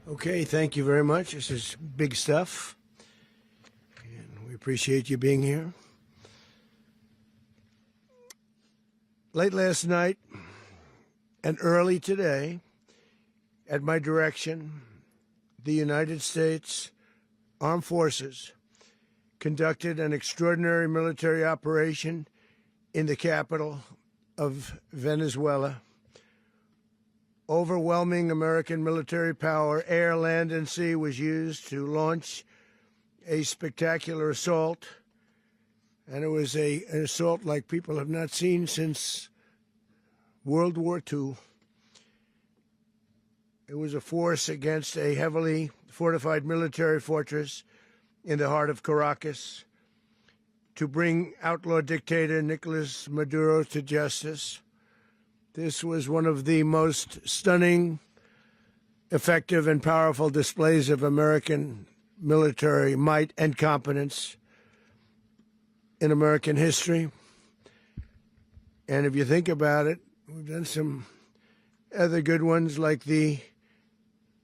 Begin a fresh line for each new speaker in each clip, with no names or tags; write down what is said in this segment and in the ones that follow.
Okay, thank you very much. This is big stuff, and we appreciate you being here. Late last night and early today, at my direction, the United States Armed Forces conducted an extraordinary military operation in the capital of Venezuela. Overwhelming American military power, air, land, and sea, was used to launch a spectacular assault. And it was an assault like people have not seen since World War II. It was a force against a heavily fortified military fortress in the heart of Caracas to bring outlaw dictator Nicolas Maduro to justice. This was one of the most stunning, effective, and powerful displays of American military might and competence in American history. And if you think about it, we've done some other good ones, like the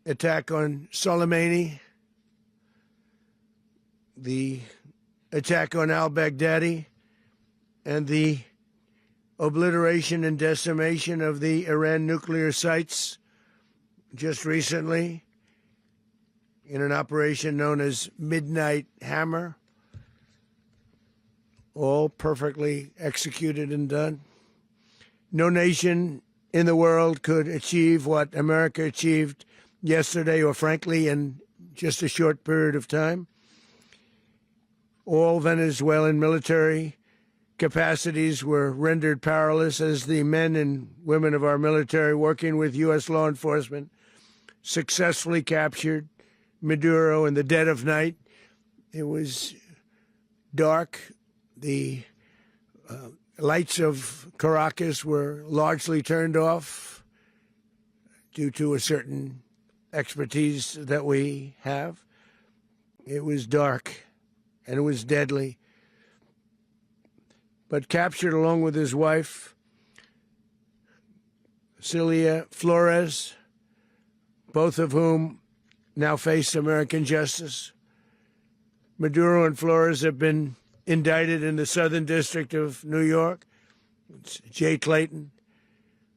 attack on Soleimani, the attack on al-Baghdadi, and the obliteration and decimation of the Iran nuclear sites just recently in an operation known as Midnight Hammer, all perfectly executed and done. No nation in the world could achieve what America achieved yesterday, or frankly, in just a short period of time. All Venezuelan military capacities were rendered powerless as the men and women of our military, working with U.S. law enforcement, successfully captured Maduro in the dead of night. It was dark. The lights of Caracas were largely turned off due to a certain expertise that we have. It was dark, and it was deadly. But captured along with his wife, Celia Flores, both of whom now face American justice. Maduro and Flores have been indicted in the Southern District of New York, it's Jay Clayton,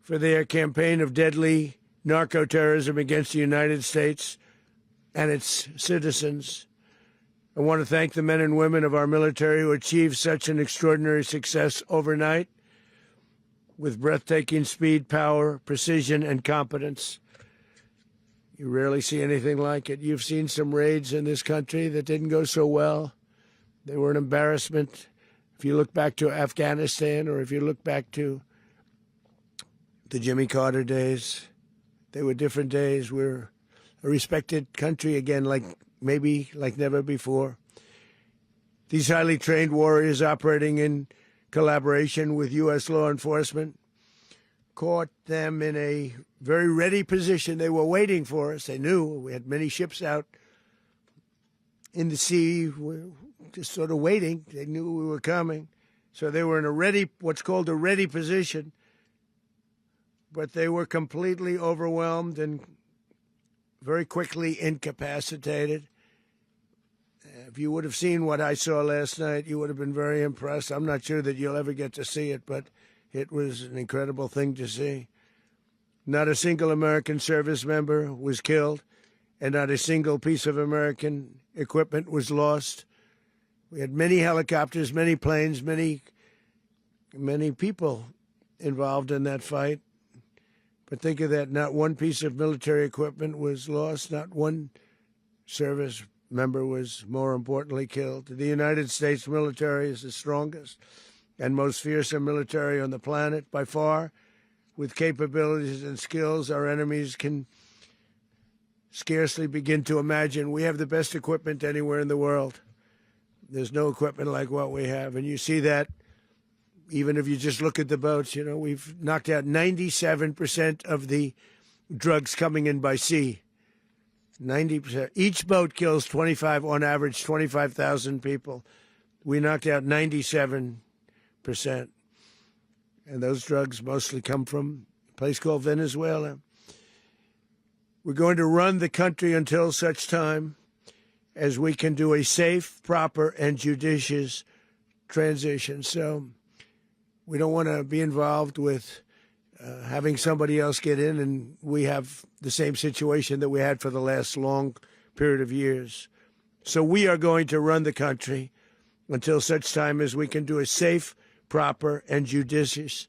for their campaign of deadly narco-terrorism against the United States and its citizens. I want to thank the men and women of our military who achieved such an extraordinary success overnight with breathtaking speed, power, precision, and competence. You rarely see anything like it. You've seen some raids in this country that didn't go so well. They were an embarrassment. If you look back to Afghanistan, or if you look back to the Jimmy Carter days, they were different days. We're a respected country again, maybe like never before. These highly trained warriors, operating in collaboration with U.S. law enforcement, caught them in a very ready position. They were waiting for us. They knew we had many ships out in the sea, just sort of waiting. They knew we were coming. So they were in what's called a ready position. But they were completely overwhelmed and very quickly incapacitated. If you would have seen what I saw last night, you would have been very impressed. I'm not sure that you'll ever get to see it, but it was an incredible thing to see. Not a single American service member was killed, and not a single piece of American equipment was lost. We had many helicopters, many planes, many people involved in that fight. But think of that, not one piece of military equipment was lost, not one service member was, more importantly, killed. The United States military is the strongest and most fearsome military on the planet by far, with capabilities and skills our enemies can scarcely begin to imagine. We have the best equipment anywhere in the world. There's no equipment like what we have, and you see that even if you just look at the boats. You know, we've knocked out 97% of the drugs coming in by sea. 90%. Each boat kills on average, 25,000 people. We knocked out 97%. And those drugs mostly come from a place called Venezuela. We're going to run the country until such time as we can do a safe, proper, and judicious transition. So we don't want to be involved with having somebody else get in, and we have the same situation that we had for the last long period of years. So we are going to run the country until such time as we can do a safe, proper, and judicious